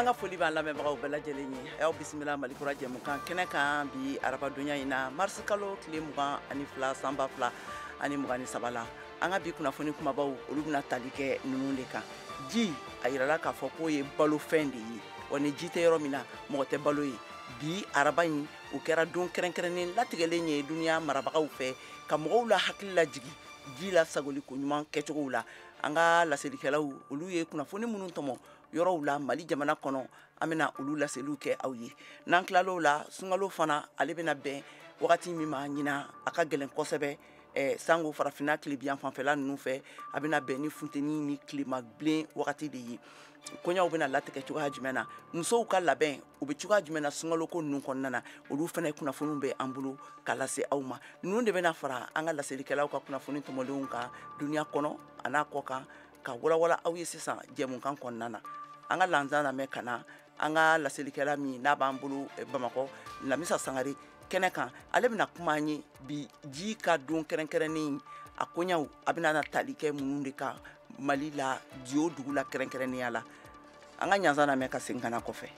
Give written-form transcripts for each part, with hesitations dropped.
Anga foli b'an lamɛnbagaw bɛɛ lajɛlen ye a y'aw bisimila Malikura jɛmukan kɛnɛ kan bi arabadonya in na mars kalo tile 22 sanba 2023 la an ka bi kunnafoni kumabaw olu bɛna tali kɛ ninnu de kan. Ji a yirala k'a fɔ k'o ye balofɛn de ye wa ni ji tɛ yɔrɔ min na mɔgɔ tɛ balo ye. Bi araba in o kɛra don kɛrɛnkɛrɛnnen latigɛlen ye duniya marabagaw fɛ ka mɔgɔw la hakili lajigi ji la sagoli ko ɲuman kɛcogow la. An ka laselikɛlaw olu ye kunnafoni minnu tɔmɔ yɔrɔw la Mali jamana kɔnɔ an bɛna olu laseliw kɛ aw ye. N'an tilal'o la sunkalo fana ale bɛna bɛn wagati min ma ɲina a ka gɛlɛn kosɛbɛ sango farafinna tilebiyan fanfɛla ninnu fɛ a bɛna bɛn ni funteni ni tilema bilen wagati de ye. Kɔɲɔw bɛna latigɛ cogoya jumɛn na musow ka labɛn u bɛ cogoya jumɛn na sunkaloko ninnu kɔnɔna na olu fana kunnafoniw bɛ an bolo ka lase aw ma. Ninnu de bɛna fara an ka laselikɛlaw ka kunnafoni tɔmɔlenw kan duniya kɔnɔ a n'a kɔ kan ka walawala aw ye sisan jɛmukan kɔnɔna na. An ka lanzan lamɛn ka na an ka laselikɛla min n'a b'an bolo Bamakɔ Lamisa Sangare kɛnɛ kan ale bɛna kuma an ye bi ji ka don kɛrɛnkɛrɛnnen a koɲaw a bɛna tali kɛ minnu de kan Mali la Dio dugu la kɛrɛnkɛrɛnnenya la. An ka ɲanzan lamɛn ka segin ka na kɔfɛ.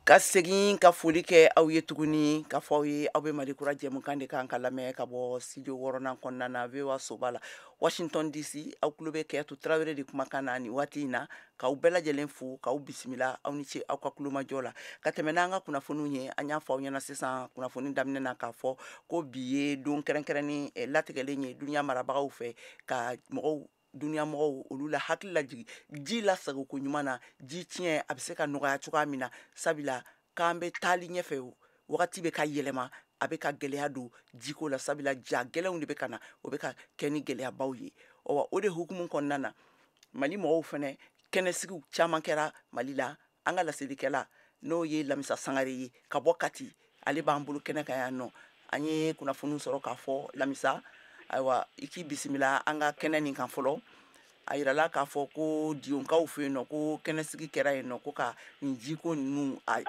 Ka segin ka foli kɛ aw ye tuguni ka fɔ aw ye aw bɛ Malikura jɛmukan de kan ka lamɛn ka bɔ studio 6nan kɔnɔna na VOA Soba la Washington DC aw tulo bɛ Kɛyatu Tarawele de kumakan na nin waati in na k'aw bɛɛ lajɛlen fo k'aw bisimila aw ni ce aw ka kulomajɔ la ka tɛmɛ n'an ka kunnafoniw ye an y'a fɔ aw ɲɛna sisan kunnafoni daminɛ na k'a fɔ ko bi ye don kɛrɛnkɛrɛnnen latigɛlen ye duniya marabagaw fɛ ka mɔgɔw duniya mɔgɔw olu la hakili lajigi ji la sago ko ɲuman na ji tiɲɛ a bɛ se ka nɔgɔya cogoya min na sabila k'an bɛ taali ɲɛfɛ wagati bɛ ka yɛlɛma a bɛ ka gɛlɛya don jiko la sabila ja gɛlɛnw de bɛ ka na o bɛ ka kɛ ni gɛlɛyabaw ye. O de hukumu kɔnɔna na Mali mɔgɔw fana kɛnɛsigiw caman kɛra Mali la an ka laselikɛla n'o ye Lamisa Sangare ye ka bɔ Kati ale b'an bolo kɛnɛ kan yan nɔ an ye kunnafoniw sɔrɔ k'a fɔ Lamisa ayiwa i k'i bisimila an ka kɛnɛ nin kan fɔlɔ. A yirala k'a fɔ ko Dionkaw fɛ yen nɔ ko kɛnɛsigi kɛra yen nɔ ko ka nin jiko ninnu a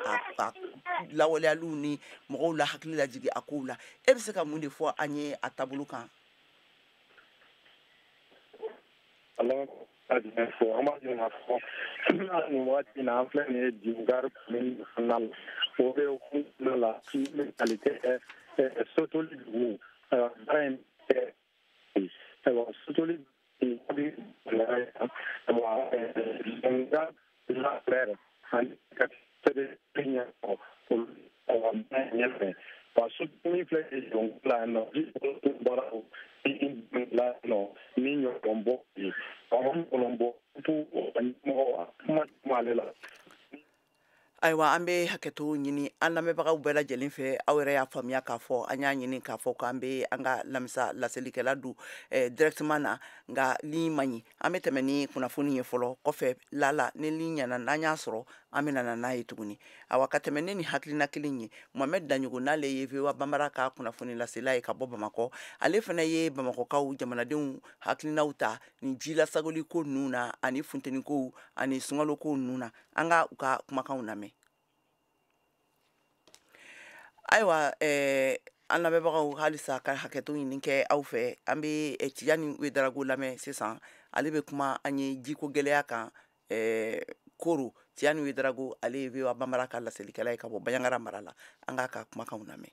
lawaleyaliw ni mɔgɔw la hakili lajigi a kow la. E bɛ se ka mun de fɔ an ye a taabolo kan? Alors, an b'a ɲini k'a fɔ nin waati in na an filɛ nin ye Dionkar commune kɔnɔna la o bɛ hukumu kɔnɔna la municipalité Sotoli dugu baara in Sotoli Ayiwa an bɛ hakɛto ɲini an lamɛnbagaw bɛɛ lajɛlen fɛ aw yɛrɛ y'a faamuya k'a fɔ an y'a ɲini k'a fɔ k'an bɛ an ka Lamisa laselikɛla don directement na nka ligne ma ɲi an bɛ tɛmɛ ni kunnafoni ye fɔlɔ kɔfɛ lala ni ligne ɲɛna n'an y'a sɔrɔ an bɛ na n'a ye tuguni. Awa ka tɛmɛ ne ni hakilina kelen ye Mohamed Danɲogo n'ale ye VOA Banbara ka kunnafoni lasela ye ka bɔ Bamakɔ ale fana ye Bamakɔkaw jamanadenw hakilinaw ta nin ji lasagoli ko ninnu na ani funteni ko ani sunkalo ko ninnu na an ka u ka kumakanw lamɛn. Ayiwa an lamɛnbagaw halisa ka hakɛto ɲini kɛ aw fɛ an bɛ Tijani Wederawogo lamɛn sisan ale bɛ kuma an ye jiko gɛlɛya kan Koro Tijani Wederawogo ale ye VOA Banbara ka laselikɛla ye ka bɔ Baɲaŋara mara la an k'a ka kumakanw lamɛn.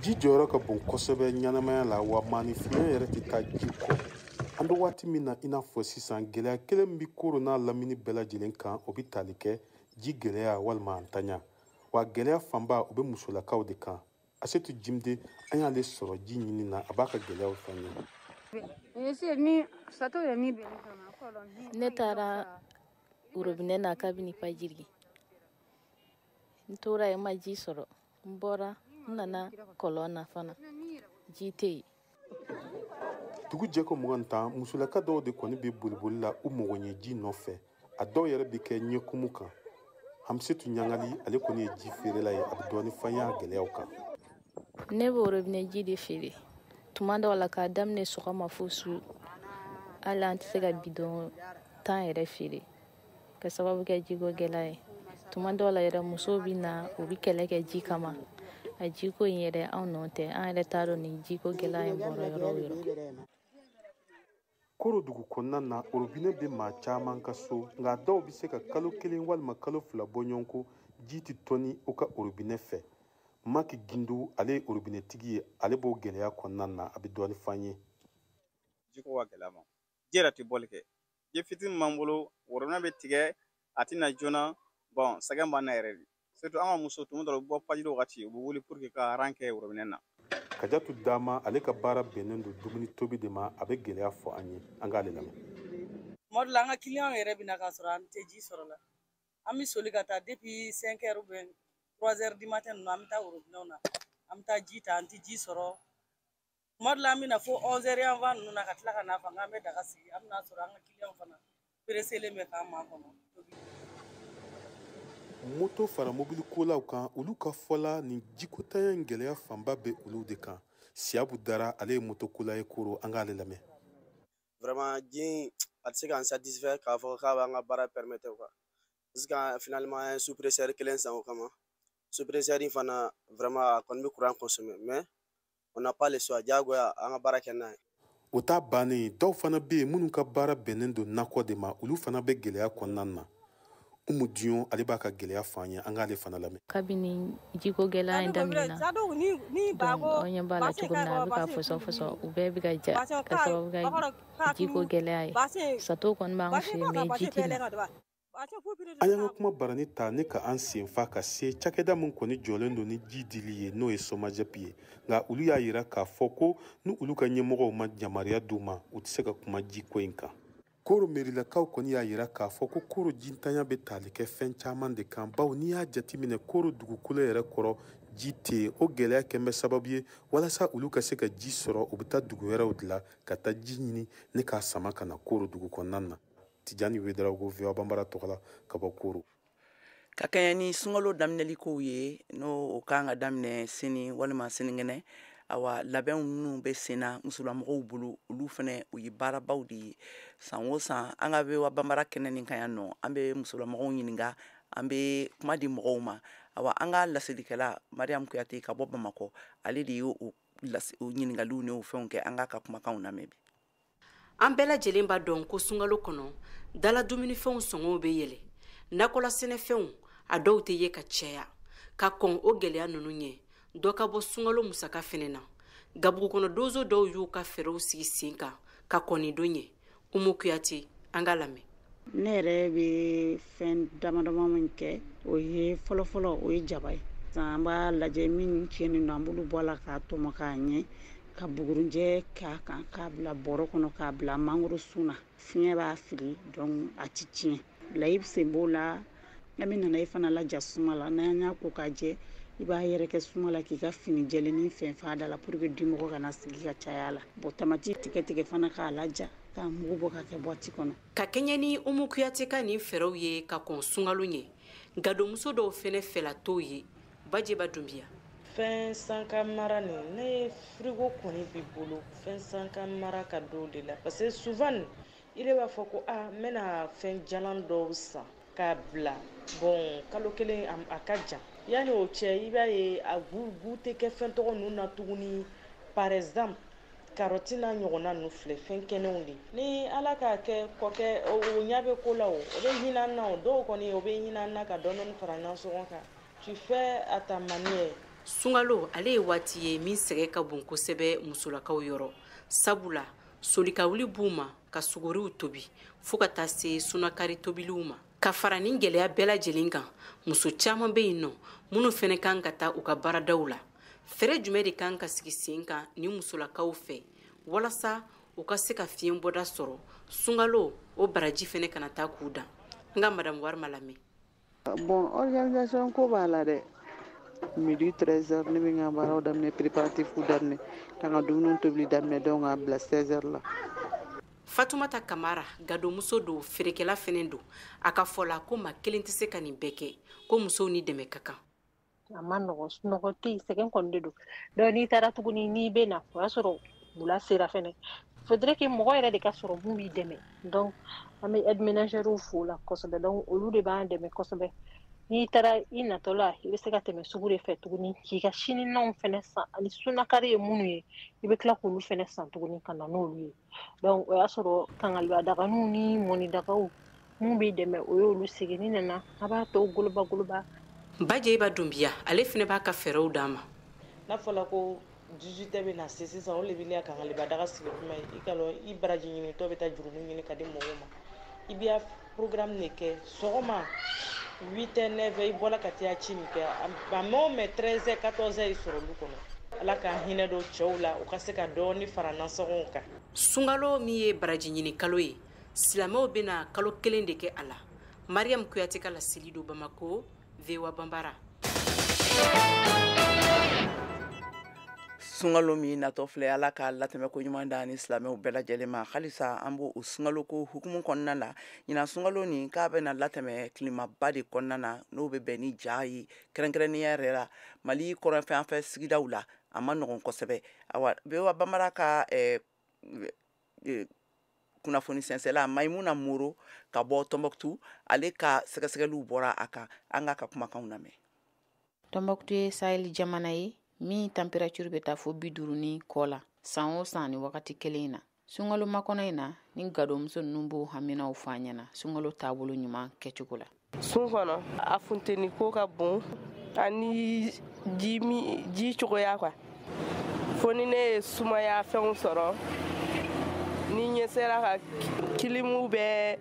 Ji jɔyɔrɔ ka bon kosɛbɛ ɲɛnamaya la wa maanifin yɛrɛ tɛ taa ji kɔ. An bɛ waati min na i n'a fɔ sisan gɛlɛya kelen min bɛ Koro n'a lamini bɛɛ lajɛlen kan o bɛ tali kɛ ji gɛlɛya walima ntanya wa gɛlɛya fanba o bɛ musolakaw de kan. Asetu Jimde an y'ale sɔrɔ ji ɲini na a b'a ka gɛlɛyaw fɔ an ye. Ne taara robinet na kabini fajiri n tora yen n ma ji sɔrɔ n bɔra n nana kɔlɔn na fana ji tɛ yen. Dugu jɛko 20 musolaka dɔw de kɔni bɛ boliboli la u mago ɲɛ ji nɔfɛ a dɔw yɛrɛ bɛ kɛ ɲɛkumu kan. Hamsetu Ɲangali ale kɔni ye ji feerela ye a bɛ dɔɔni fɔ an y'a gɛlɛyaw kan. Ne bɛ robinet ji de feere tuma dɔw la k'a daminɛ sɔgɔma fo su hali an tɛ se ka bidɔn 10 yɛrɛ feere ka sababu kɛ jiko gɛlɛya ye. tuma dɔw la yɛrɛ musow bi na u bi kɛlɛ kɛ ji kama a jiko in yɛrɛ anw nɔ tɛ an yɛrɛ t'a dɔn ni jiko gɛlɛya in bɔra yɔrɔ o yɔrɔ. Koro dugu kɔnɔna na robinet bɛ maa caman ka so nka dɔw bɛ se ka kalo 1 walima kalo 2 bɔ ɲɔgɔn kɔ ji tɛ tɔni u ka robinet fɛ. Maki Gindu ale ye robinetigi ye ale b'o gɛlɛya kɔnɔna na a bɛ dɔɔni f'an ye. Jiko ka gɛlɛya ma ji yɛrɛ tɛ bɔli kɛ ji fitinin m'an bolo robinet bɛ tigɛ a tɛ na joona bon sɛgɛn b'an na yɛrɛ de surtout an ka muso tuma dɔ la u bɛ bɔ fajiri wagati u bɛ wuli pour que ka ran kɛ robinet na. Kajatu Dama ale ka baara bɛnnen don dumuni tobi de ma a bɛ gɛlɛya fɔ an ye an k'ale lamɛn. Tuma dɔ la an ka client yɛrɛ bɛ na k'a sɔrɔ an tɛ ji sɔrɔ la an bɛ soli ka taa depuis 5 heures ou bien 3 heures du matin ninnu an bɛ taa robinet na an bɛ taa ji ta an tɛ ji sɔrɔ tuma dɔ la an bɛ na fo 11 heures avant ninnu na ka tila ka n'a fɔ k'an bɛ daga sigi an bɛ n'a sɔrɔ an ka client fana presselen bɛ k'an makɔnɔ. Moto fara mobili kolaw kan olu ka fɔla ni jikotanya in gɛlɛya fanba bɛ olu de kan. Siabu Dara ale ye moto kola ye Koro an k'ale lamɛn. Vraiment ji a tɛ se k'an satisfait k'a fɔ k'a b'an ka baara permettre quoi. Parce que finalement an ye sous-presseur 1 san o kama. Sous-presseur in fana vraiment a kɔni bɛ courant consommer mais on n'a pas le choix diyagoya an ka baara kɛ n'a ye. O t'a bannen dɔw fana bɛ yen minnu ka baara bɛnnen don nakɔ de ma olu fana bɛ gɛlɛya kɔnɔna na. Umu Dion ale b'a ka gɛlɛya fɔ an ye an k'ale fana lamɛn. Kabini jiko gɛlɛya in daminɛna donc aw ɲɛ b'a la cogo min na a bɛ ka fɔsɔfɔsɔ u bɛɛ bɛ ka ja ka sababu kɛ jiko gɛlɛya ye sato kɔni b'an fɛ yen mais ji tɛ na. An y'an ka kuma barani ta ne ka an senfa ka se cakɛda min kɔni jɔlen don ni ji dili ye n'o ye Somajep ye nka olu y'a jira k'a fɔ ko ni olu ka ɲɛmɔgɔw ma yamaruya d'u ma u tɛ se ka kuma jiko in kan. Koro merilakaw kɔni y'a jira k'a fɔ ko Koro jintanya bɛ tali kɛ fɛn caman de kan bawo n'i y'a jateminɛ Koro dugukolo yɛrɛ kɔrɔ ji tɛ yen o gɛlɛya kɛn bɛ sababu ye walasa olu ka se ka ji sɔrɔ u bɛ taa dugu wɛrɛw de la ka taa ji ɲini ne k'a sama ka na Koro dugu kɔnɔna na. Tijani Wederawogo VOA Bambara tɔgɔ la ka bɔ Koro. Ka kɛɲɛ ni sunkalo daminɛli kow ye n'o kan ka daminɛ sini walima sinikɛnɛ awa labɛnw minnu bɛ sen na musolamɔgɔw bolo olu fana u ye baarabaw de ye san o san an ka VOA Bambara kɛnɛ nin kan yan nɔ an bɛ musolamɔgɔw ɲininka an bɛ kuma di mɔgɔw ma awa an ka laselikɛla Mariam Kuyate ka bɔ Bamakɔ ale de ye o ɲininkaliw n'o fɛnw kɛ an ka kumakanw lamɛn bi. An bɛɛ lajɛlen b'a dɔn ko sunkalo kɔnɔ dala dumunifɛnw sɔngɔw bɛ yɛlɛ nakɔla sɛnɛfɛnw a dɔw tɛ ye ka caya ka kɔn o gɛlɛya ninnu ɲɛ dɔ ka bɔ sunkalo musaka fɛnɛ na gabugu kɔnɔ dozo dɔw y'u ka fɛɛrɛw sigi sen kan ka kɔni don ɲɛ Umu Kuyate an ka lamɛn. Ne yɛrɛ bɛ fɛn damadama min kɛ o ye fɔlɔfɔlɔ o ye jaba ye an b'a lajɛ min tiɲɛnen don an b'olu bɔ a la k'a tɔmɔ k'a ɲɛ ka bugurunjɛ k'a kan k'a bila bɔrɔ kɔnɔ k'a bila mangoro sun na fiɲɛ b'a fili donc a ti tiɲɛ layi sen b'o la an bɛ nana i fana laja suma la n'an y'a ko k'a jɛ i b'a yɛrɛkɛ suma la k'i ka fini jɛlenin fɛn f'a da la pour que dimɔgɔ kana sigi ka caya la bon tamati tigɛ fana k'a laja k'a mugu bɔ ka kɛ boîte kɔnɔ. Ka kɛɲɛ ni Umu Kuyate ka nin fɛɛrɛw ye ka kɔn sunkalo ɲɛ gadonmuso dɔw fɛnɛ fɛla t'o ye Bajeba Dunbiya. Fɛn sanka mara nin ne frigo kɔni b'i bolo fɛn sanka mara ka don de la parce que souvent i de b'a fɔ ko n bɛna fɛn jalan dɔw san k'a bila bon kalo kelen a ka jan yanni o cɛ i b'a ye a gu tɛ kɛ fɛn tɔgɔ ninnu na tuguni par exemple karɔti n'a ɲɔgɔnna ninnu filɛ fɛn kɛnɛw de ni ala k'a kɛ kɔkɛ o ɲɛ bɛ ko la o bɛ hinɛ an na o dɔw kɔni o bɛ hinɛ an na ka dɔɔni fara ɲɔgɔn sɔgɔn kan tu fais à ta manière. Sunkalo ale ye waati ye min sɛgɛ ka bon kosɛbɛ musolakaw yɔrɔ sabula solikawuli b'u ma ka suguriw tobi fo ka taa se sunakari tobiliw ma ka fara nin gɛlɛya bɛɛ lajɛlen kan muso caman bɛ yen nɔ minnu fɛnɛ kan ka taa u ka baaradaw la fɛrɛ jumɛn de kan ka sigi sen kan ni musolakaw fɛ walasa u ka se ka fiɲɛ bɔda sɔrɔ sunkalo o baraji fɛnɛ kana taa k'u dan n ka madame Warma lamɛn. Bon organisation ko b'a la dɛ midi 13h ne bɛ n ka baaraw daminɛ préparatif daminɛ ka n ka dumuni tobili daminɛ donc k'a bila 16h la. Fatumata Kamara gadonmuso don feerekɛla fɛnɛ don a ka fɔ la ko maa kelen tɛ se ka nin bɛɛ kɛ ko musow ni dɛmɛ ka kan. A ma nɔgɔ sunɔgɔ tɛ yen sɛgɛn kɔni de don donc n'i taara tuguni n'i bɛ na o y'a sɔrɔ wula sera fɛnɛ faudrait que mɔgɔ yɛrɛ de ka sɔrɔ mun b'i dɛmɛ donc an bɛ aide ménagère fo la kosɛbɛ donc olu de b'an dɛmɛ kosɛbɛ n'i taara i natɔla i bɛ se ka tɛmɛ sugu de fɛ tuguni k'i ka sininanw fɛnɛ san ani sunakari ye minnu ye i bɛ tila k'olu fɛnɛ san tuguni ka na n'olu ye donc o y'a sɔrɔ kangaliba-daganinw ni mɔnidagaw mun b'i dɛmɛ o y'olu sigi ni nana a b'a tɔ goloba Bajeba Dumbiya ale fɛnɛ b'a ka fɛɛrɛw d'a ma. n'a fɔla ko 18 bɛ na se sisan o le bɛ kangaliba-daga sigi kuma ye i ka lɔ i baraji ɲinitɔ bɛ taa jurumu ɲini ka di mɔgɔw ma i b'i programme de kɛ sɔgɔma 8 9 i bɔla ka taa ci min kɛ a mɛ o mɛ 13 14 i sɔrɔ olu kɔnɔ ala ka hinɛ don cɛw la u ka se ka dɔɔni fara nasɔngɔw kan. Sunkalo min ye baraji ɲini kalo ye silamɛw bɛna kalo 1 de kɛ a la. Mariam Kuyate ka laseli do Bamako, VOA Bambara. Sunkalo min natɔ filɛ ala ka latɛmɛ ko ɲuman da ni silamɛw bɛɛ lajɛlen ma halisa an b'o sunkalo ko hukumu kɔnɔna la ɲina sunkalo nin k'a bɛna latɛmɛ kilimaba de kɔnɔna na n'o bɛ bɛn ni ja ye kɛrɛnkɛrɛnnenya yɛrɛ la Mali kɔrɔnfɛn fɛ sigidaw la a ma nɔgɔn kosɛbɛ awa VOA Bambara ka kunnafoni sɛnsɛla Maimuna Moro ka bɔ Tombouctou ale ka sɛgɛsɛgɛliw bɔra a kan an ka kumakanw lamɛn. Tombouctou ye Sahel jamana ye min temperature bɛ taa fo 50 ni kɔ la san o san ni wagati kelen na sunkalo makɔnɔ in na ni gadomuso ninnu b'o haminaw fɔ an ɲɛna sunkalo taabolo ɲuman kɛcogo la. Sun kɔnɔ a funteni ko ka bon ani ji cogoya quoi fo ni ne ye sumaya fɛnw sɔrɔ ni ɲɛ sera ka kilimu bɛɛ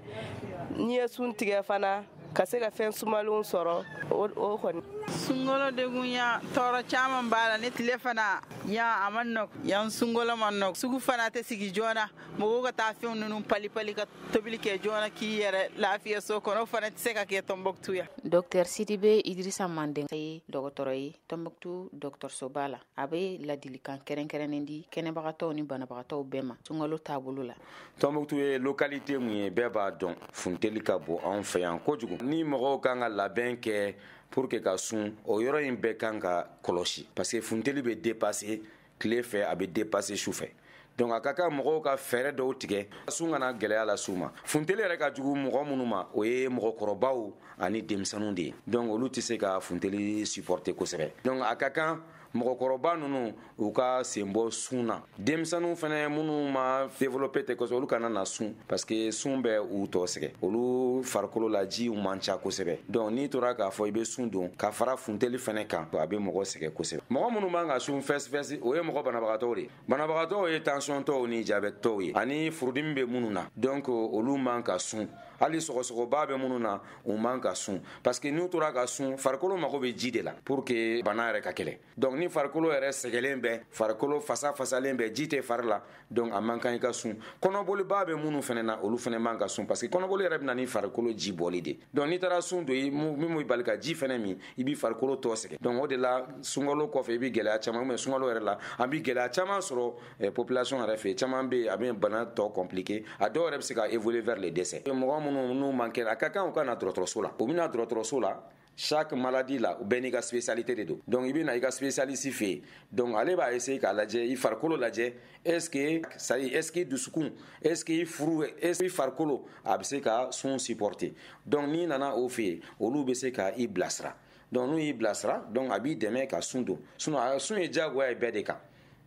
ni ye sun tigɛ fana ka se ka fɛn sumalenw sɔrɔ o kɔni. Sunkalo degun ya tɔɔrɔ caman b'a la ni tile fana ya a man nɔgɔn yan sunkalo man nɔgɔn sugu fana tɛ sigi joona mɔgɔw ka taa fɛnw ninnu pali ka tobili kɛ joona k'i yɛrɛ lafiya so kɔnɔ o fana tɛ se ka kɛ Tombouctou ya. Dr Sidibe Idrissa Mandenga ye dɔgɔtɔrɔ ye Tombouctou dɔgɔtɔrɔsoba la a bɛ ladilikan kɛrɛnkɛrɛnnen di kɛnɛbagatɔw ni banabagatɔw bɛɛ ma sunkalo taabolo la. Tombouctou ye localité mun ye bɛɛ b'a dɔn funteli ka bon anw fɛ yan kojugu ni mɔgɔw kan ka labɛn kɛ pour que ka sun o yɔrɔ in bɛɛ kan ka kɔlɔsi parce que funteli bɛ dépasser tile fɛ a bɛ dépasser su fɛ donc a ka kan mɔgɔw ka fɛɛrɛ dɔw tigɛ sun kana gɛlɛya la su ma funteli yɛrɛ ka jugu mɔgɔ minnu ma o ye mɔgɔkɔrɔbaw ani denmisɛnninw de ye donc olu tɛ se ka funteli supporter kosɛbɛ donc a ka kan mɔgɔkɔrɔba ninnu u ka sen bɔ sun na denmisɛnninw fana minnu ma développer tɛ kosɛbɛ olu kana na sun parce que sun bɛ u tɔ sɛgɛ olu farikolo la jiw man ca kosɛbɛ donc n'i tora k'a fɔ i bɛ sun don ka fara funteli fana kan a bɛ mɔgɔ sɛgɛ kosɛbɛ mɔgɔ minnu man ka sun fɛsifɛsi o ye mɔgɔ banabagatɔw de ye banabagatɔw ye tension tɔw ni diabète tɔw ye ani furudimi bɛ minnu na donc olu man ka sun hali sɔgɔsɔgɔba bɛ minnu na u man ka sun parce que n'u tora ka sun farikolo mago bɛ ji de la pour que bana yɛrɛ ka kɛlɛ donc ni farikolo yɛrɛ sɛgɛlen bɛ farikolo fasalen bɛ ji tɛ fari la donc a man kan i ka sun kɔnɔboliba bɛ minnu fana na olu fana man ka sun parce que kɔnɔboli yɛrɛ bɛ na ni farikolo ji bɔli de donc n'i taara sun don min b'i bali ka ji fana min i b'i farikolo tɔ sɛgɛn donc o de la sunkalo kɔfɛ i bɛ gɛlɛya caman mais sunkalo yɛrɛ la an bɛ gɛlɛya caman sɔrɔ population yɛrɛ fɛ caman bɛ a bɛ bana tɔ compliqué a dɔw yɛrɛ bɛ se ka évoluer vers les décès mɔgɔ minnu man kɛnɛ a ka kan u ka na dɔgɔtɔrɔso la u bɛ na dɔgɔtɔrɔso la chaque maladie la u bɛɛ n'i ka spécialité de don donc i bɛ na i ka spécialiste fɛ yen donc ale b'a essayer k'a lajɛ i farikolo lajɛ est-ce que dusukun est-ce que i furu est-ce que i farikolo a bɛ se ka sun supporter donc n'i nana o fɛ yen olu bɛ se ka i bilasira donc n'u y'i bilasira donc a b'i dɛmɛ ka sun don sinon sun ye diyagoya ye bɛɛ de kan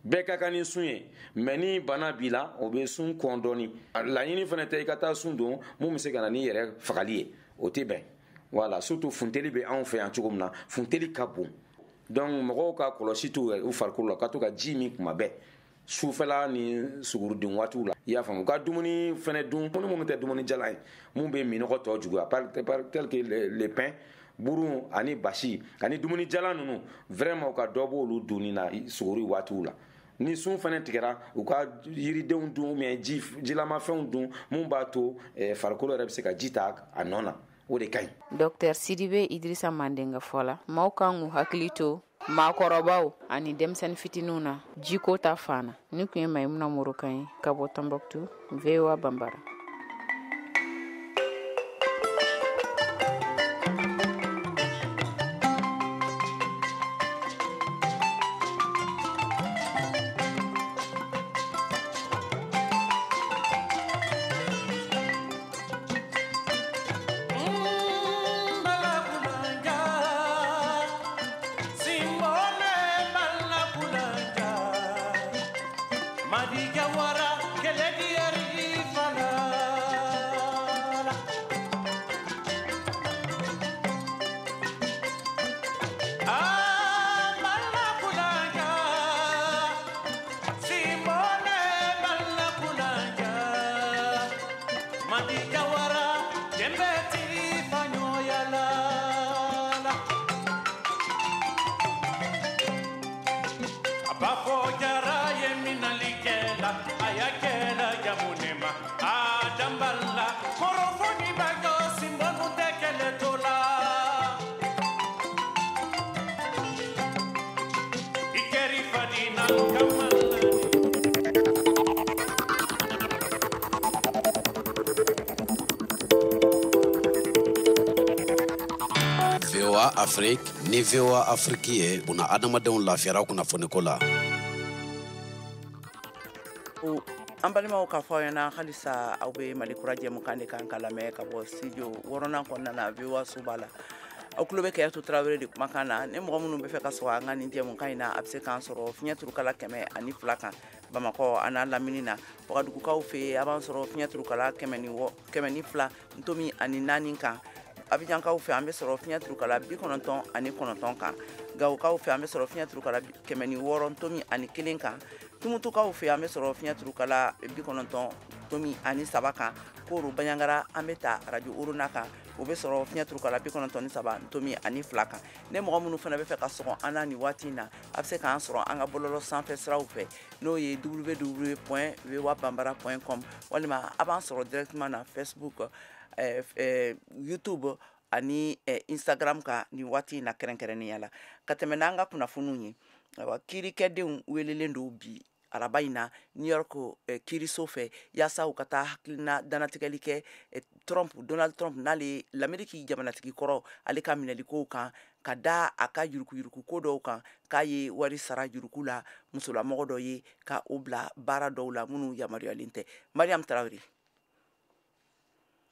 bɛɛ ka kan ni sun ye mais ni bana b'i la o bɛ sun kɔn dɔɔni laɲini fana tɛ i ka taa sun don mun bɛ se ka na ni yɛrɛ fagali ye o tɛ bɛn voilà surtout funteli bɛ anw fɛ yan cogo min na funteli ka bon donc mɔgɔw ka kɔlɔsi t'u farikolo la ka to ka ji min kuma bɛɛ sufɛla ni sugurudun waatiw la i y'a faamu u ka dumuni fana dun minnu tɛ dumuni jalan ye mun bɛ minɔgɔ tɔ juguya tel que le pain buru ani basi ani dumuni jalan ninnu vraiment u ka dɔ b'olu dunni na suguri waatiw la ni sun fana tigɛra u ka yiridenw dun mais jilamafɛnw dun mun b'a to farikolo yɛrɛ bɛ se ka ji ta a nɔ na o de ka ɲi. Dr Sidibe Idrissa Mandenga fɔla maaw kan k'u hakili to maakɔrɔbaw ani denmisɛnnin fitininw na jiko ta fan na ni kun ye Maimuna Moro kan ye ka bɔ Tombouctou VOA Bambara. bafo jara ye minalikela ayakela jamunema adamballa korofoni bago simbonu tekele tola ikeri fadina VOA Afrique ni VOA Afrique ye una adamadenw lafiyara kunnafoni ko la. An balimaw k'a fɔ aw ɲɛna halisa aw bɛ Mali kura jɛmukan de kan ka lamɛn ka bɔ studio wɔɔrɔnan kɔnɔna na VOA so b'a la. Aw tulo bɛ Kɛyatu Tarawele de kumakan na ni mɔgɔ minnu bɛ fɛ ka sɔrɔ an ka nin jɛmukan in na a bɛ se k'an sɔrɔ fiɲɛ turukala 102 kan Bamakɔ a n'a lamini na Wagadugukaw fɛ yen a b'an sɔrɔ fiɲɛ turukala 102 ntomi ani 4 kan Abijankaw fɛ an bɛ sɔrɔ fiɲɛ turukala 99 kan Gawukaw fɛ an bɛ sɔrɔ fiɲɛ turukala 106 ntomi ani 1 kan Tumutukaw fɛ an bɛ sɔrɔ fiɲɛ turukala 90 ntomi ani 7 kan Koro Baɲangara an bɛ ta radio Uruna kan o bɛ sɔrɔ fiɲɛ turukala 97 ntomi ani 2 kan ne mɔgɔ minnu fana bɛ fɛ ka sɔgɔ an na ni waati in na a bɛ se k'an sɔrɔ an ka bɔlɔlɔ sanfɛ siraw fɛ n'o ye www.voabambara.com walima a b'an sɔrɔ directement na Facebook YouTube ani Instagram ka ni waati na kɛrɛnkɛrɛnnenya la ka tɛmɛ n'an ka kunnafoniw ye kiirikɛdenw welelen do bi araba in na New York kiiriso fɛ yaasa u ka taa hakilina danatigɛli kɛ Donald Trump n'ale l'Amérique jamanatigi kɔrɔ ale ka minɛlikow kan ka da a ka yurukuyuruku ko dɔw kan k'a ye wari sara yuruku la musolamɔgɔ dɔ ye ka o bila baara dɔw la minnu yamaruyalen tɛ Mariam Tarawele.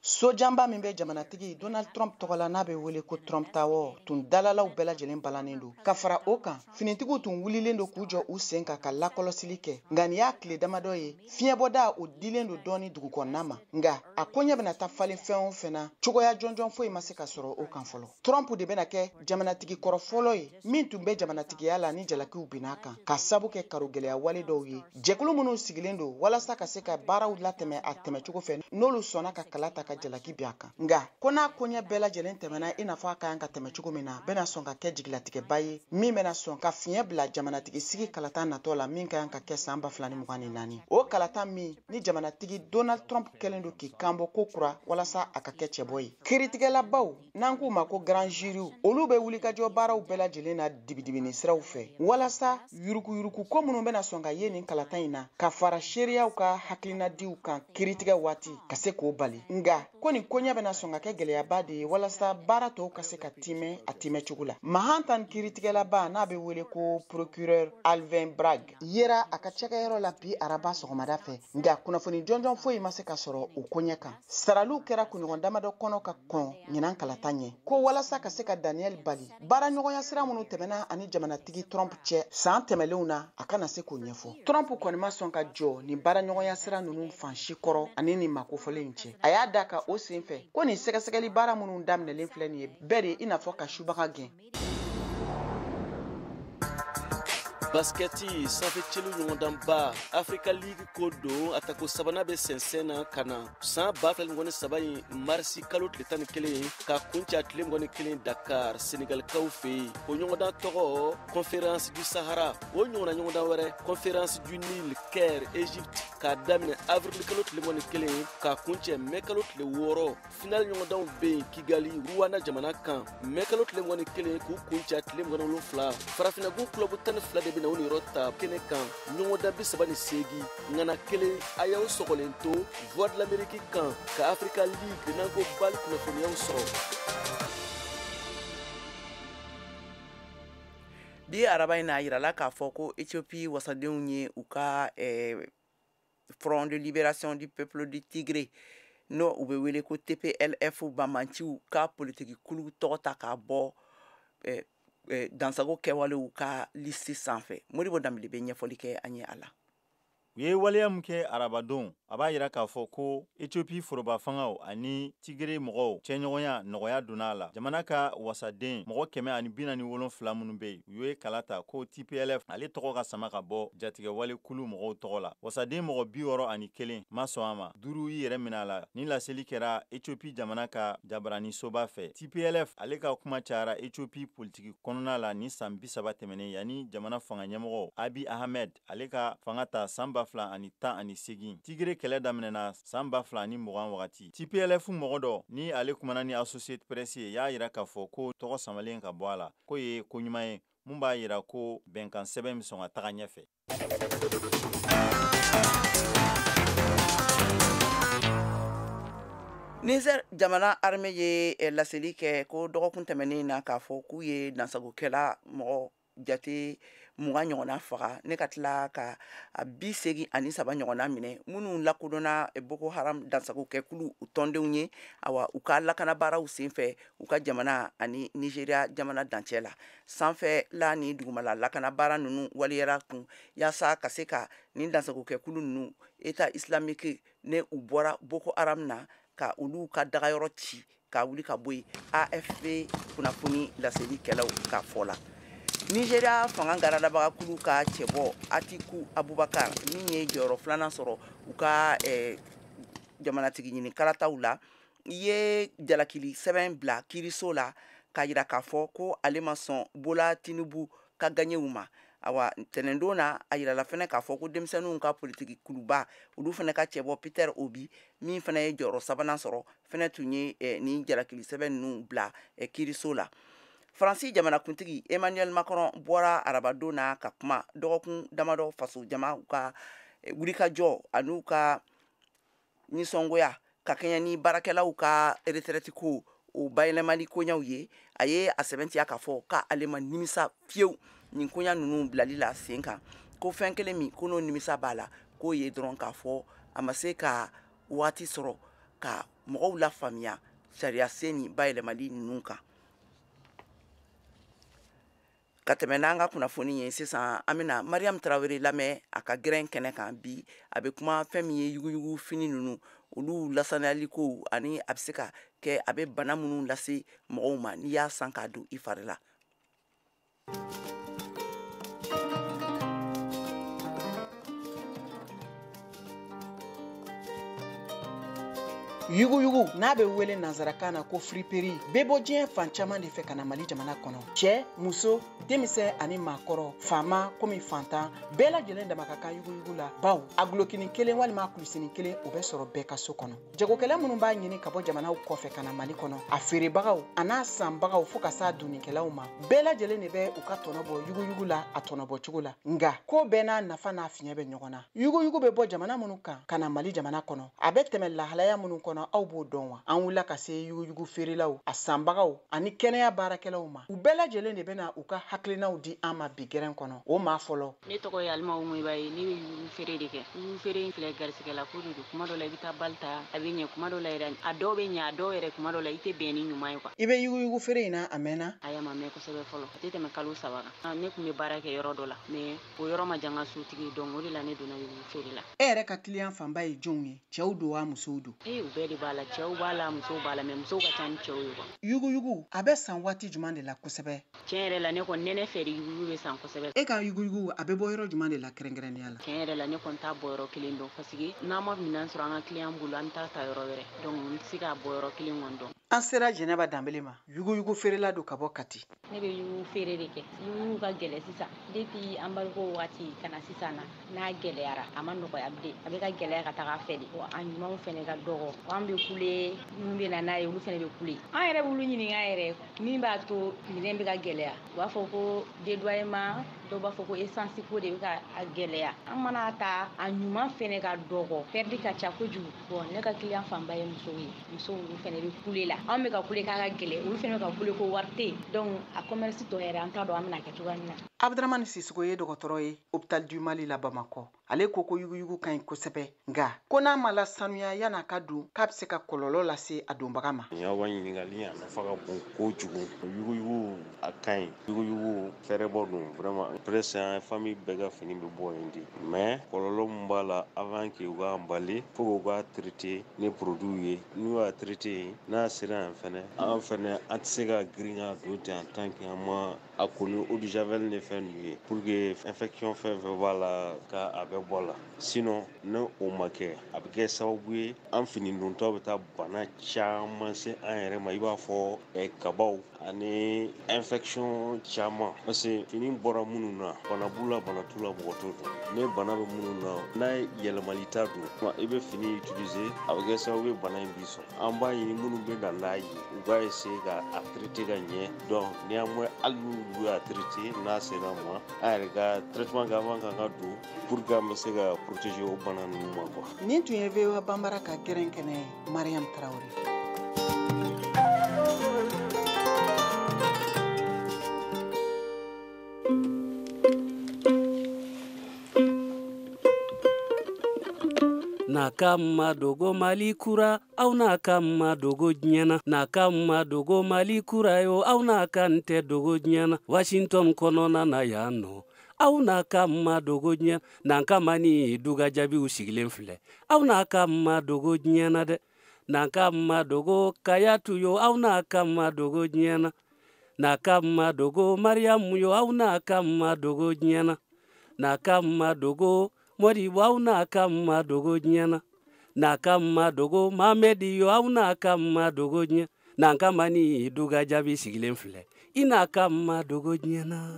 Sojanba min bɛ jamanatigi Donald Trump tɔgɔla n'a bɛ wele ko Trump Tower tun dalalaw bɛɛ lajɛlen balannen don ka fara o kan finitigiw tun wulilen don k'u jɔ u sen kan ka lakɔlɔsili kɛ nka nin y'a tile damadɔ ye fiɲɛbɔda o dilen don dɔɔni dugukɔnɔna ma nka a koɲɛ bɛna taa falen fɛn o fɛn na cogoya jɔnjɔn foyi ma se ka sɔrɔ o kan fɔlɔ Trump de bɛna kɛ jamanatigi kɔrɔ fɔlɔ ye min tun bɛ jamanatigiya la ni jalakiw binna kan ka sabu kɛ karogɛlɛya wale dɔw ye jɛkulu minnu sigilen don walasa ka se ka baaraw latɛmɛ a tɛmɛcogo fɛ n'olu sɔnna ka kala ta ka jalaki bi a kan nka ko n'a koɲɛ bɛɛ lajɛlen tɛmɛna i n'a fɔ a kan ka tɛmɛ cogo min na bɛna sɔn ka kɛ jigilatigɛba ye min bɛna sɔn ka fiɲɛ bila jamanatigi sigi kalatan natɔ la min kan ka kɛ san 2024 o kalatan min ni jamanatigi Donald Trump kɛlen don k'i kanbɔ ko kura walasa a ka kɛ cɛbɔ ye kiiritigɛlabaw n'an k'u ma ko grand jury olu bɛ wulikajɔ baaraw bɛɛ lajɛlen na dibidibini siraw fɛ walasa yurukuyuruku ko minnu bɛna sɔn ka ye nin kalatan in na ka fara seereyaw ka hakilinadiw kan kiiritigɛ waati ka se k'o bali nka ko nin koɲɛ bɛna sɔn ka kɛ gɛlɛyaba de ye walasa baara tɔw ka se ka timɛ a timɛ cogo la Manhattan kiiritigɛlaba n'a bɛ wele ko procureur Alvin Bragg yera a ka cɛkɛyɔrɔ la bi araba sɔgɔmada fɛ nka kunnafoni jɔnjɔn foyi ma se ka sɔrɔ o koɲɛ kan saraliw kɛra kunɲɔgɔn damadɔ kɔnɔ ka kɔn ɲinan kalatan ɲɛ ko walasa ka se ka Daniel bali baara ɲɔgɔnya sira minnu tɛmɛna ani jamanatigi Trump cɛ san tɛmɛlenw na a kana se k'o ɲɛfɔ Trump kɔni ma sɔn ka jɔ ni baara ɲɔgɔnya sira ninnu fansi kɔrɔ ani ni makofɔlen cɛ a y'a da ka o sen fɛ ko nin sɛgɛsɛgɛli baara minnu daminɛlen filɛ nin ye bɛɛ de i n'a fɔ ka subaga gɛn basketi sanfɛ celu ɲɔgɔndanba Africa League ko don a tako sabana bɛ sɛnsɛn na ka na san 2023 in marisi kalo tile 11 ka kunca tile 21 Dakar Senegalikaw fɛ yen o ɲɔgɔndan tɔgɔ Conférence du Sahara o ɲɔgɔnna ɲɔgɔndan wɛrɛ Conférence du Nil Caire Égypte k'a daminɛ avril kalo tile 21 ka kuncɛ mai kalo tile 6 final ɲɔgɔndanw bɛ yen Kigali Rwanda jamana kan mai kalo tile 21 k'u kunca tile 27 farafinagun club 12 de bɛna u ni yɔrɔ ta kɛnɛ kan ɲɔgɔndan 38 ŋana kelen a y'aw sɔgɔlen to Voix de l'Amérique kan ka Africa League n'an ko bali kunnafoniyaw sɔrɔ. Bi araba in a yirala k'a fɔ ko Ethiopie wasadenw ye u ka Front de Libération du Peuple du Tigré no u bɛ wele ko TPLF bamanciw ka politiki kulu tɔgɔ ta k'a bɔ dansago kɛwalew ka liste sanfɛ Modibo Dambele bɛ ɲɛfɔli kɛ an ye a la u ye waleya min kɛ arabadon a b'a yira k'a fɔ ko Ethiopie foroba fangaw ani Tigre mɔgɔw cɛɲɔgɔnya nɔgɔya donna la. Jamana ka wasaden mɔgɔ 147 minnu be yen u ye kala ta ko TPLF ale tɔgɔ ka sama ka bɔ jatigɛwale kulu mɔgɔw tɔgɔ la. Wasaden mɔgɔ 61 ma sɔn a ma. 5 i yɛrɛ minɛ a la. Ni laseli kɛra Ethiopie jamana ka jabarani soba fɛ. TPLF ale ka kuma cayara Ethiopie politiki kɔnɔna la ni san 30 tɛmɛnen yani jamana fanga ɲɛmɔgɔ Abiy Ahmed ale ka fanga ta san 2018. Tigre kɛlɛ daminɛna san 2020 wagati. TPLF mɔgɔ dɔ ni ale kumana ni Associated Press ye y'a yira k'a fɔ ko tɔgɔ samalen ka bɔ a la. Ko ye ko ɲuman ye mun b'a yira ko bɛnkan sɛbɛn min sɔn ka taga ɲɛfɛ. Niger jamana armée ye laseli kɛ ko dɔgɔkun tɛmɛnen na k'a fɔ k'u ye dansagokɛla mɔgɔ jate 20 ɲɔgɔnna faga ne ka tila ka 23 ɲɔgɔnna minɛ minnu lakodɔnna Boko Haram dansagokɛkulu u tɔndenw ye awa u ka lakana baaraw senfɛ u ka jamana ani Nigeria jamana dancɛ la sanfɛ la ni dugumala lakana baara ninnu waliyara kun yaasa ka se ka ni dansagokɛkulu ninnu État islamique ne u bɔra Boko Haram na ka olu ka dagayɔrɔ ci ka wuli ka bɔ yen AFP kunnafoni laseli kɛlaw ka fɔ la. Nigeria fanga garadabaga kulu ka cɛbɔ Atiku Abubakar min ye jɔyɔrɔ filanan sɔrɔ u ka jamanatigi ɲini karataw la ye jalakili sɛbɛn bila kiiriso la ka yira k'a fɔ ko ale ma sɔn Bola Tinubu ka gaɲɛw ma. Awa tɛnɛndon na a yirala fɛnɛ k'a fɔ ko denmisɛnninw ka politiki kuluba olu fɛnɛ ka cɛbɔ Peter Obi min fɛnɛ ye jɔyɔrɔ sabanan sɔrɔ fɛnɛ tun ye ni jalakili sɛbɛn ninnu bila kiiriso la. Faransi jamanakuntigi Emmanuel Macron bɔra arabadon na ka kuma dɔgɔkun damadɔ faso jama ka wulikajɔ an'u ka nisɔngoya ka kɛɲɛ ni baarakɛlaw ka retraite ko o bayɛlɛmali koɲaw ye a ye a sɛbɛntiya k'a fɔ k'ale ma nimisa fiyewu nin koɲa ninnu bilali la sen kan ko fɛn kelen min ko n'o nimisa b'a la k'o ye dɔrɔn k'a fɔ a ma se ka waati sɔrɔ ka mɔgɔw la faamuya sariya sen ni bayɛlɛmali ninnu kan. Ka tɛmɛ n'an ka kunnafoni ye sisan an bɛna Mariam Traoré lamɛn a ka gɛrɛn kɛnɛ kan bi a bɛ kuma fɛn min ye yuguyugu fini ninnu olu lasaniyalikow ani a bɛ se ka kɛ a bɛ bana minnu lase mɔgɔw ma n'i y'a san k'a don i fari la. Yugu n'a bɛ wele nanzarakan na ko friperi bɛɛ bɔ diɲɛ fan caman de fɛ ka na Mali jamana kɔnɔ. Cɛ, muso, denmisɛn ani maakɔrɔ, faama komi fantan bɛɛ lajɛlen dama ka kan yugu la. Baw a gulokinin kelen walima kulisinin kelen o bɛ sɔrɔ bɛɛ ka so kɔnɔ. Jagokɛla minnu b'a ɲini ka bɔ jamanaw kɔfɛ ka na Mali kɔnɔ a feerebagaw a n'a sanbagaw fo ka s'a donnikɛlaw ma bɛɛ lajɛlen de bɛ u ka tɔnɔ bɔ yugu la a tɔnɔbɔ cogo la. Nga ko bɛɛ n'a nafa n'a fiɲɛ bɛ ɲɔgɔn na. Yugu bɛ bɔ jamana minnu kan ka na Mali jamana kɔnɔ a bɛ tɛmɛ lahalaya minnu kɔnɔ aw b'o dɔn wa? An wulila ka se yugu feerelaw a sanbagaw ani kɛnɛya baarakɛlaw ma u bɛɛ lajɛlen de bɛna u ka hakilinaw di an ma bi gɛrɛn kɔnɔ. O maa fɔlɔ ne tɔgɔ ye Alima Umayiba ye ne bɛ yugu feere de kɛ. Yugu feere in filɛ garisigɛ la ko de don. Kuma dɔ la i bɛ taa bali ta a bɛ ɲɛ kuma dɔ la yɛrɛ a dɔw bɛ ɲɛ a dɔw yɛrɛ kuma dɔ la i tɛ bɛn ni ɲuman ye quoi. I bɛ yugu feere in na a mɛnna? Aya ma mɛn kosɛbɛ fɔlɔ a tɛ tɛmɛ kalo 3 kan. Ne tun bɛ baara kɛ yɔrɔ dɔ la mais o yɔrɔ ma jan ka sotigi donc o de la ne donna yugu feere la. E yɛrɛ ka client fanba ye jɔnw ye? Cɛw don wa musow don? U bɛɛ de b'a la cɛw b'a la musow b'a la mais musow ka ca ni cɛw ye quoi. Yugu a bɛ san waati jumɛn de la kosɛbɛ? Tiɲɛ yɛrɛ la ne kɔni nɛnɛ fɛ de yugu bɛ san kosɛbɛ. E ka yugu a bɛ bɔ yɔrɔ jumɛn de la kɛrɛnkɛrɛnnenya la? Tiɲɛ yɛrɛ la ne kɔni t'a bɔ yɔrɔ kelen dɔn parce que n'an ma minɛn sɔrɔ an ka client bolo an bɛ taa yɔrɔ wɛrɛ donc n tɛ se k'a bɔ yɔrɔ kelen kɔni dɔn. An sera Jɛnɛba Danbele ma yugu feerela don ka bɔ Kati. Ne bɛ yugu feere de kɛ. Yugu ka gɛlɛ sisan depuis embargo waati ka na sisan na n'a gɛlɛyara a ma nɔgɔya bilen a bɛ ka gɛlɛya ka taga fɛ de a ɲumanw fɛnɛ ka dɔgɔ an bɛ kule minnu bɛ na n'a ye olu fɛnɛ bɛ kule an yɛrɛ b'olu ɲininka yɛrɛ min b'a to minɛn bɛ ka gɛlɛya u b'a fɔ ko dédoiement dɔw b'a fɔ ko essence ko de bɛ ka a gɛlɛya an mana ta a ɲuman fɛnɛ ka dɔgɔ perte ka ca kojugu bon ne ka client fanba ye musow ye musow olu fɛnɛ bɛ kule la an bɛ ka kule k'a ka gɛlɛ olu fɛnɛ bɛ ka kule ko wari tɛ yen donc a commerce tɔ yɛrɛ an t'a dɔn an bɛna kɛ cogoya min na. Abdraman Sisoko ye dɔgɔtɔrɔ ye hôpital du Mali la Bamako. Ale ko ko yugu ka ɲi kosɛbɛ nga ko n'a ma lasanuya yan'a ka dun k'a bɛ se ka kɔlɔlɔ lase a donbaga ma. Y'aw ɲininkali a nafa ka bon kojugu. Yugu a ka ɲi. Yugu fɛrɛbɔ don vraiment presque an famille bɛɛ ka fini bɛ bɔ yen de. Mais kɔlɔlɔ min b'a la avant que u ka bali faut que u ka traiter ni produit ye. N'u y'a traiter n'a sera yan fɛnɛ an fɛnɛ an tɛ se ka girin ka don ten en tant que an ma a ko ni eau de javel ni fɛn ninnu ye pour que infection fɛn fɛn b'a la ka a bɛ bɔ la. Sinon ne o ma kɛ a bɛ kɛ sababu ye an fini dontɔ bɛ taa bana caman se an yɛrɛ ma i b'a fɔ kabaw ani infection caman parce que fini bɔra minnu na bana b'u la bana t'u la mɔgɔ t'o dɔn ni bana bɛ minnu na n'a ye yɛlɛmali ta don i bɛ fini utiliser a bɛ kɛ sababu ye bana in b'i sɔrɔ an b'a ɲini minnu bɛ na n'a ye u b'a essayer ka a traiter ka ɲɛ donc ni an mɔ hali n'u y'a traiter n'a sera ma an yɛrɛ ka traitement kan ka don pour que an bɛ se ka protéger o bana ninnu ma quoi. Nin tun ye VOA Bambara ka gɛrɛn kɛnɛ ye Mariam Traoré. Na kama dogo Mali kura au na kama dogo nyana na kama dogo Mali kura yo au na kante dogo nyana Washington konona na yano au na kama dogo nyana na kama ni duga jabi usigilen filɛ au na kama dogo nyana de na kama dogo kayatu yo au na kama dogo nyana na kama dogo Mariam yo au na kama dogo nyana na kama dogo Mori au na kama dogo nyana na kama dogo Mamedi yo au na kama dogo nyana na kama ni duga jabi sigilen filɛ ina kama dogo nyana.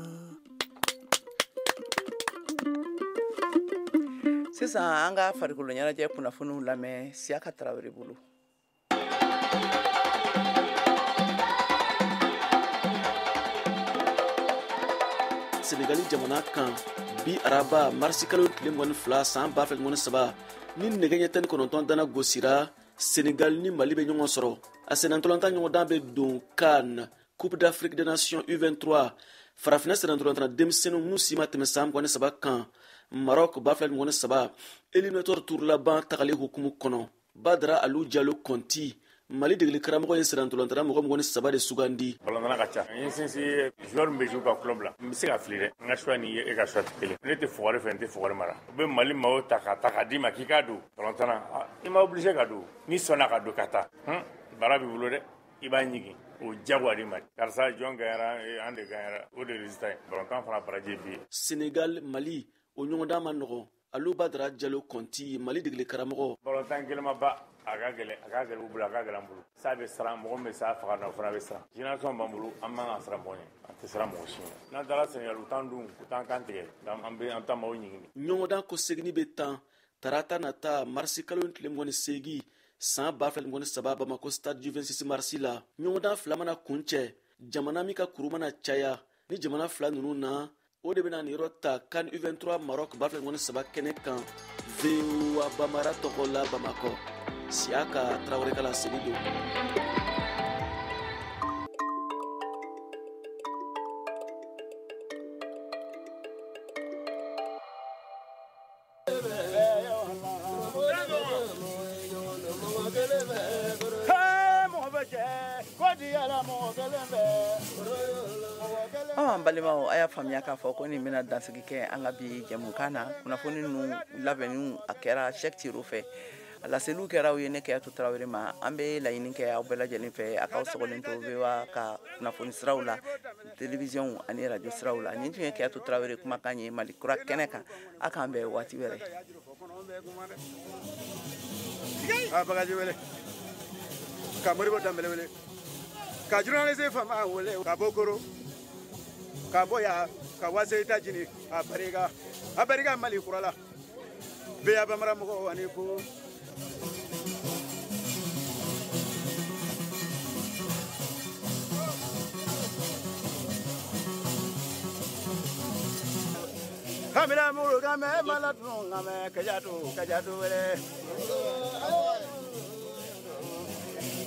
Sisan an ka farikolo ɲɛnajɛ kunnafoniw lamɛn Siyaka Tarawele bolo. Senegali jamana kan bi araba marsi kalo tile 22 san 2023 ni nɛgɛ ɲɛ 19 dana gosira Senegal ni Mali bɛ ɲɔgɔn sɔrɔ a senantɔlanta ɲɔgɔndan bɛ don CAN Coupe d'Afrique des Nations U23 farafina senantɔlantana denmisɛnninw minnu si ma tɛmɛ san 23 kan Maroc 2023 éliminatoire tour laban tagalen hukumu kɔnɔ Badara Aliou Diallo Conti Mali degeli karamɔgɔ ye senantɔlantana mɔgɔ 23 de sugandi. Balɔntana ka ca n ye sinsin joueur min bɛ jouer ka club la n bɛ se ka fili dɛ n ka choix ni e ka choix tɛ kelen ne tɛ fugari fɛ n tɛ fugari mara u bɛ Mali maaw ta k'a d'i ma k'i k'a don balɔntana i ma obligé ka don n'i sɔnna ka don ka taa baara b'i bolo dɛ i b'a ɲigin o jagoya de ma karisa jɔn gagnera an de gagnera o de résultat ye balɔntan fana baraji bi. Sénégal Mali o ɲɔgɔndan ma nɔgɔn Aliou Badara Diallo Conti Mali degeli karamɔgɔ. Balɔntan gɛlɛnmaba a ka gɛlɛn u bolo a ka gɛlɛn an bolo sa bɛ siran mɔgɔ min bɛ sa faga na o fana bɛ siran génération b'an bolo an man ka siran mɔgɔ ɲɛ an tɛ siran mɔgɔ si ɲɛ n'an taara Sénégal u t'an dun u t'an kan tigɛ an ta maaw ɲingini. ɲɔgɔndan ko segini bɛ tan tarata nata marisi kalo tile 28 san 2023 Bamako stade du 26 marisi la ɲɔgɔndan fila mana kun cɛ jamana min ka kuru mana caya ni jamana fila ninnu na o de bɛna nin yɔrɔ ta CAN U23 Maroc 2023 kɛnɛ kan VOA Bambara tɔgɔ la Bamako. Siyaka Tarawele kala seli don. An balimaw a y'a faamuya k'a fɔ ko nin bɛna dansigi kɛ an ka bi jɛmukan na kunnafoni ninnu labɛnniw a kɛra Cheikh Thiro fɛ a laseliw kɛra aw ye ne Kiyatu Tarawele ma an bɛ laɲini kɛ aw bɛɛ lajɛlen fɛ a k'aw sɔgɔlen to VOA ka kunnafoni siraw la télévision ani radio siraw la nin tun ye Kiyatu Tarawele kumakan ye Mali kura kɛnɛ kan a k'an bɛn waati wɛrɛ. Bagaji wele ka Moribo Dambele wele ka journaliste fama wele ka Bokoro ka Boya ka Wase Tajini a Bariga Mali kurala beya Bambara mɔgɔw ani ko Kamila muru game malatu game kajatu wele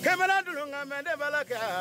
Kamala dulu game de balaka